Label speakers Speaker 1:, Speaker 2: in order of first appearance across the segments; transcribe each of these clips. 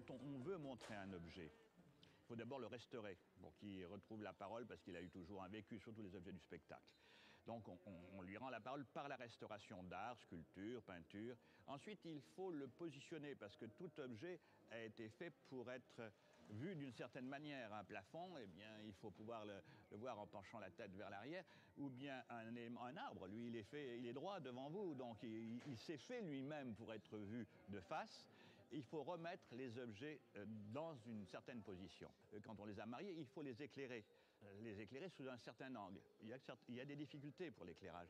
Speaker 1: Quand on veut montrer un objet, il faut d'abord le restaurer pour qu'il retrouve la parole parce qu'il a eu toujours un vécu, surtout les objets du spectacle. Donc on lui rend la parole par la restauration d'art, sculpture, peinture. Ensuite, il faut le positionner parce que tout objet a été fait pour être vu d'une certaine manière. Un plafond, eh bien, il faut pouvoir le voir en penchant la tête vers l'arrière, ou bien un arbre, lui, il est droit devant vous, donc il s'est fait lui-même pour être vu de face. Il faut remettre les objets dans une certaine position. Quand on les a mariés, il faut les éclairer sous un certain angle. Il y a des difficultés pour l'éclairage.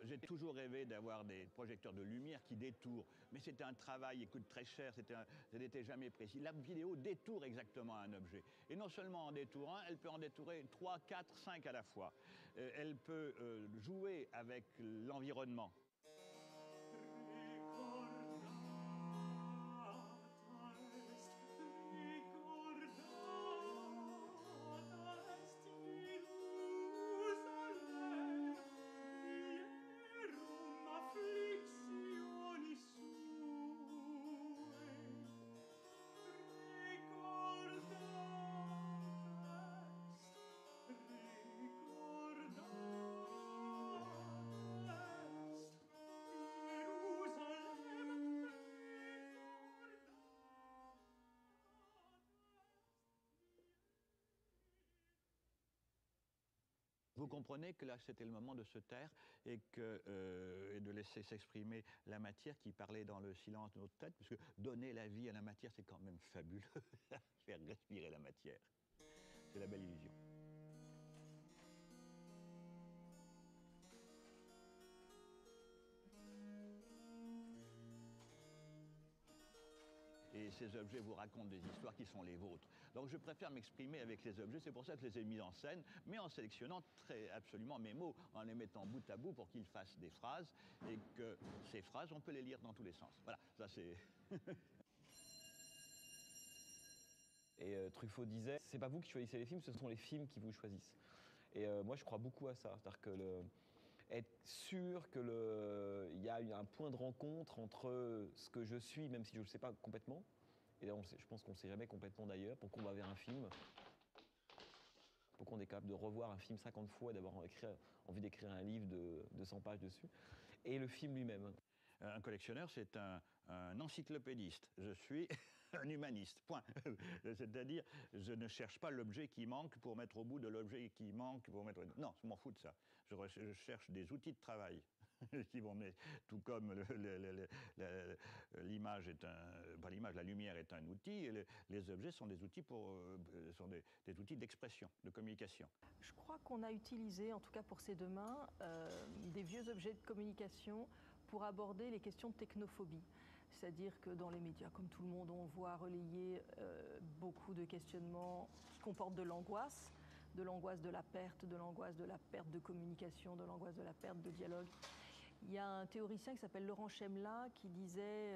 Speaker 1: J'ai toujours rêvé d'avoir des projecteurs de lumière qui détourent, mais c'est un travail, il coûte très cher, ça n'était jamais précis. La vidéo détourne exactement un objet. Et non seulement en détourant, elle peut en détourer 3, 4, 5 à la fois. Elle peut jouer avec l'environnement. Vous comprenez que là, c'était le moment de se taire et de laisser s'exprimer la matière qui parlait dans le silence de notre tête, parce que donner la vie à la matière, c'est quand même fabuleux, faire respirer la matière. C'est la belle illusion. Et ces objets vous racontent des histoires qui sont les vôtres. Donc je préfère m'exprimer avec les objets, c'est pour ça que je les ai mis en scène, mais en sélectionnant absolument mes mots, en les mettant bout à bout pour qu'ils fassent des phrases, et que ces phrases, on peut les lire dans tous les sens. Voilà, ça c'est...
Speaker 2: Et Truffaut disait, c'est pas vous qui choisissez les films, ce sont les films qui vous choisissent. Et moi je crois beaucoup à ça, c'est-à-dire que être sûr qu'il y a un point de rencontre entre ce que je suis, même si je ne le sais pas complètement, et là, je pense qu'on ne sait jamais complètement d'ailleurs, pourquoi on va vers un film, pourquoi on est capable de revoir un film 50 fois et d'avoir envie d'écrire un livre de 200 pages dessus, et le film lui-même.
Speaker 1: Un collectionneur, c'est un encyclopédiste. Je suis un humaniste, point. C'est-à-dire, je ne cherche pas l'objet qui manque pour mettre au bout de l'objet qui manque pour mettre... Non, je m'en fous de ça. Je cherche des outils de travail qui vont mettre... Tout comme l'image est un... Pas l'image, la lumière est un outil, et les objets sont des outils sont des outils d'expression, de communication.
Speaker 3: Je crois qu'on a utilisé, en tout cas pour ces deux mains, des vieux objets de communication pour aborder les questions de technophobie. C'est-à-dire que dans les médias, comme tout le monde, on voit relayer beaucoup de questionnements qui comportent de l'angoisse de la perte, de l'angoisse de la perte de communication, de l'angoisse de la perte de dialogue. Il y a un théoricien qui s'appelle Laurent Chemla qui disait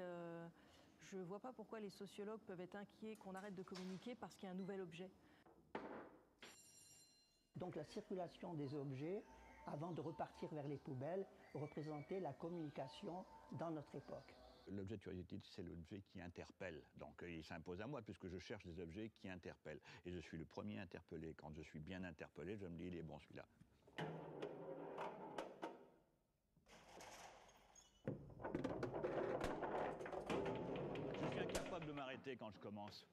Speaker 3: je ne vois pas pourquoi les sociologues peuvent être inquiets qu'on arrête de communiquer parce qu'il y a un nouvel objet.
Speaker 4: Donc la circulation des objets, avant de repartir vers les poubelles, représentait la communication dans notre époque.
Speaker 1: L'objet de curiosité, c'est l'objet qui interpelle. Donc il s'impose à moi puisque je cherche des objets qui interpellent. Et je suis le premier interpellé. Quand je suis bien interpellé, je me dis, il est bon celui-là. Je suis incapable de m'arrêter quand je commence.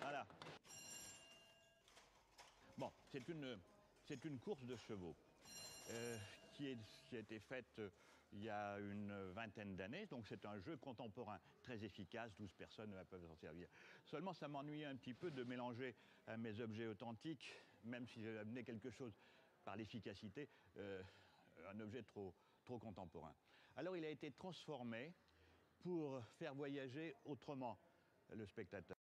Speaker 1: Voilà. Bon, c'est une course de chevaux qui a été faite il y a une vingtaine d'années. Donc c'est un jeu contemporain très efficace, 12 personnes peuvent s'en servir. Seulement, ça m'ennuyait un petit peu de mélanger mes objets authentiques, même si j'ai amené quelque chose par l'efficacité, un objet trop contemporain. Alors il a été transformé pour faire voyager autrement le spectateur.